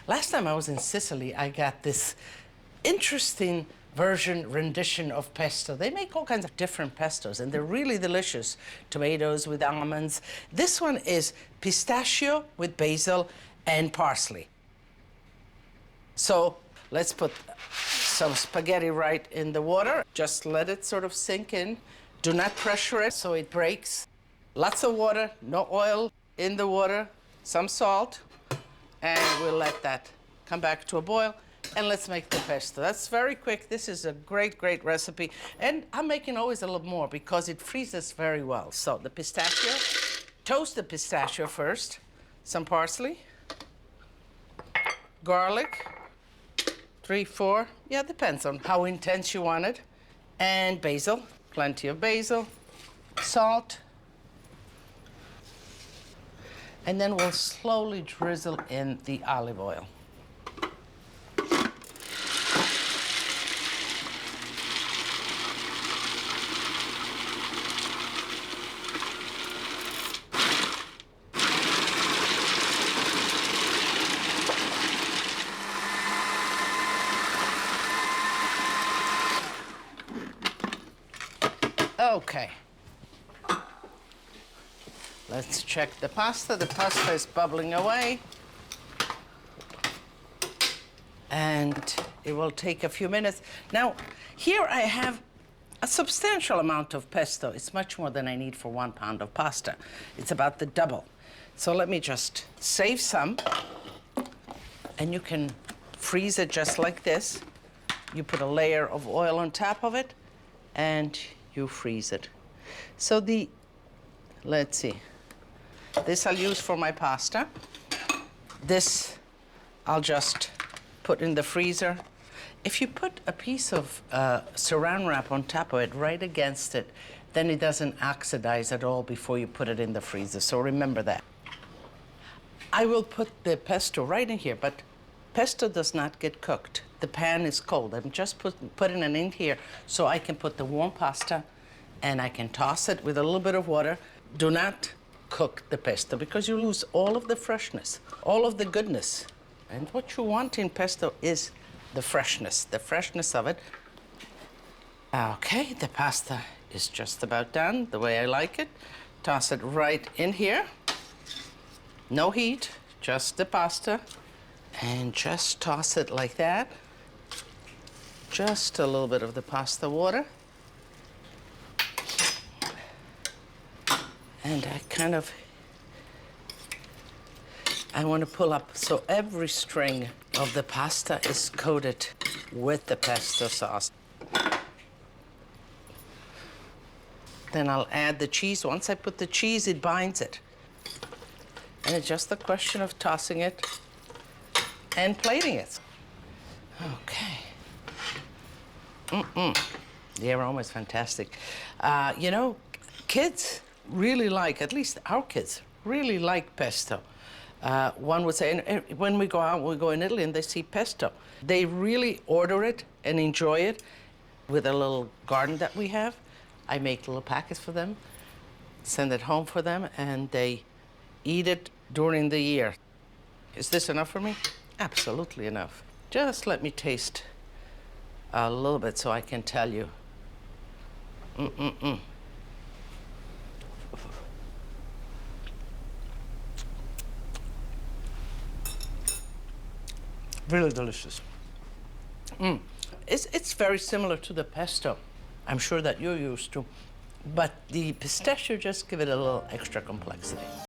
Last time I was in Sicily, I got this interesting rendition of pesto. They make all kinds of different pestos, and they're really delicious. Tomatoes with almonds. This one is pistachio with basil and parsley. So let's put some spaghetti right in the water. Just let it sort of sink in. Do not pressure it so it breaks. Lots of water, no oil in the water, some salt, and we'll let that come back to a boil. And let's make the pesto. That's very quick. This is a great, great recipe. And I'm making always a little more because it freezes very well. So the pistachio, toast the pistachio first, some parsley, garlic, 3, 4, yeah, depends on how intense you want it, and basil, plenty of basil, salt, and then we'll slowly drizzle in the olive oil. Okay. Let's check the pasta. The pasta is bubbling away. And it will take a few minutes. Now, here I have a substantial amount of pesto. It's much more than I need for 1 pound of pasta. It's about the double. So let me just save some. And you can freeze it just like this. You put a layer of oil on top of it, and you freeze it. So let's see. This I'll use for my pasta. This I'll just put in the freezer. If you put a piece of saran wrap on top of it, right against it, then it doesn't oxidize at all before you put it in the freezer. So remember that. I will put the pesto right in here, but pesto does not get cooked. The pan is cold. I'm just putting it in here so I can put the warm pasta and I can toss it with a little bit of water. Do not cook the pesto because you lose all of the freshness, all of the goodness. And what you want in pesto is the freshness of it. Okay, the pasta is just about done the way I like it. Toss it right in here. No heat, just the pasta. And just toss it like that. Just a little bit of the pasta water. And I want to pull up so every string of the pasta is coated with the pesto sauce. Then I'll add the cheese. Once I put the cheese, it binds it. And it's just a question of tossing it and plating it. Okay. The aroma is fantastic. You know, kids really like, at least our kids, really like pesto. One would say, and when we go out, we go in Italy and they see pesto. They really order it and enjoy it. With a little garden that we have, I make little packets for them, send it home for them, and they eat it during the year. Is this enough for me? Absolutely enough. Just let me taste a little bit so I can tell you. Really delicious. It's very similar to the pesto. I'm sure that you're used to, but the pistachio just give it a little extra complexity.